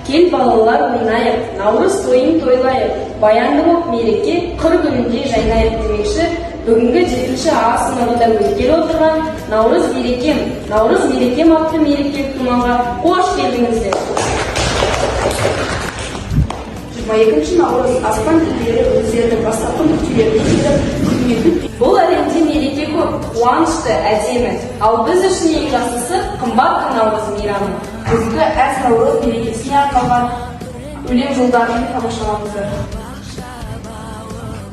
Кел балалар ойнайық, наурыз тойын тойлайық, баянды боп мереке, қыр күніндей жайнайық демекші, бүгінгі 7-ші А сыныбында өткелі отырған наурыз мерекем атты мерекелік думанға қош келдіңіздер. 22 наурыз аспан тілдері өздерінің бастапқы нүктелеріне келіп күннен Бұл әлемде мереке көп, қуанышты, әдемі, ал біз үшін ең жақсысы қымбат наурыз мейрамы. бүгінгі әз наурыз мерекесіне арналған өлең жолдарын тамашалаңыздар.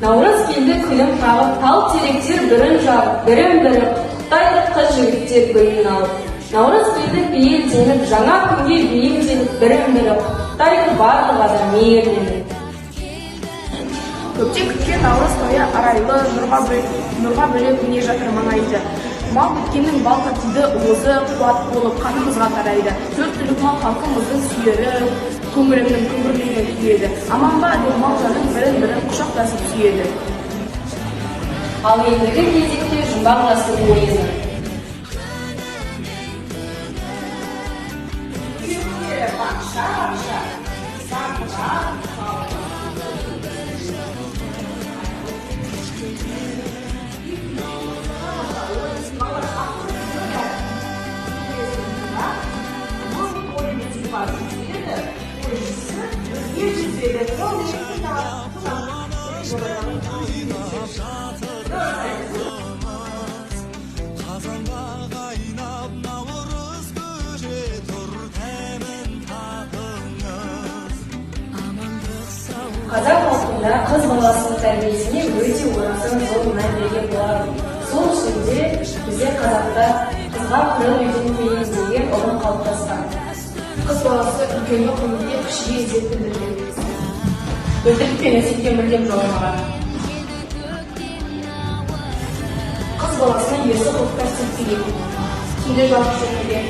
Наурыз келді күнім қағып, тал теректер бірін жағып, бірін-бірі құттықтайды қыз жігіттер гүлін алып. Наурыз келді бейілденіп, жаңа күнге бейімделіп, бірін-бірі құттықтайды барлық адам мейірленіп. Көптен күткен наурыз тойы арайлы, нұрға бөлеп міне жатыр маңайды. Мал біткеннің бал татиды уызы қуат болып қанымызға тарайды. Төрт түлік мал халқымыздың сүйері, көңілімнің күңгірлігін күйеді. Аман ба деп мал жаның бірін-бірін құшақтасып сүйеді. Ал ендігі кезекте жұмбақ жасыл ойыны. Қазақ халқында қыз баласының тәрбиесіне өте орасан зор мән берген болады. Сол үшін де бізде қазақта қызға қырық үйден кейін деген ұғым қалыптасқан. Қыз баласы үлкенді құрметтеп, кішіге ізет білдірген. Өтірік пен өсектен мүлдем жоғалмаған. Қыз баласына ерсі қылықтар істетпеген. Түнде жалғыз жүрмеген.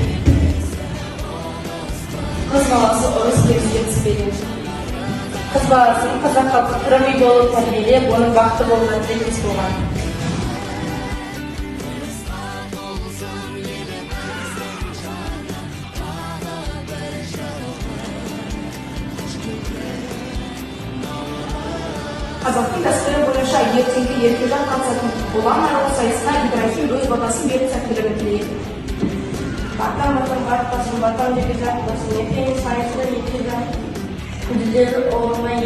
Қыз баласы ұрыс керіске түспеген. Қыз баласын қазақ халқы қырық үй болып тәрбиелеп, оның бақытты болуына тілектес болған. Қазақтың дәстүрі бойынша ертеңгі еркежан қатысатын ұлан аралық сайысына Ибрахим өз батасын беріп сәттілігін тілейді. Батам, еркежан, басын ертең сайысында еркежан. Күділер оғырмай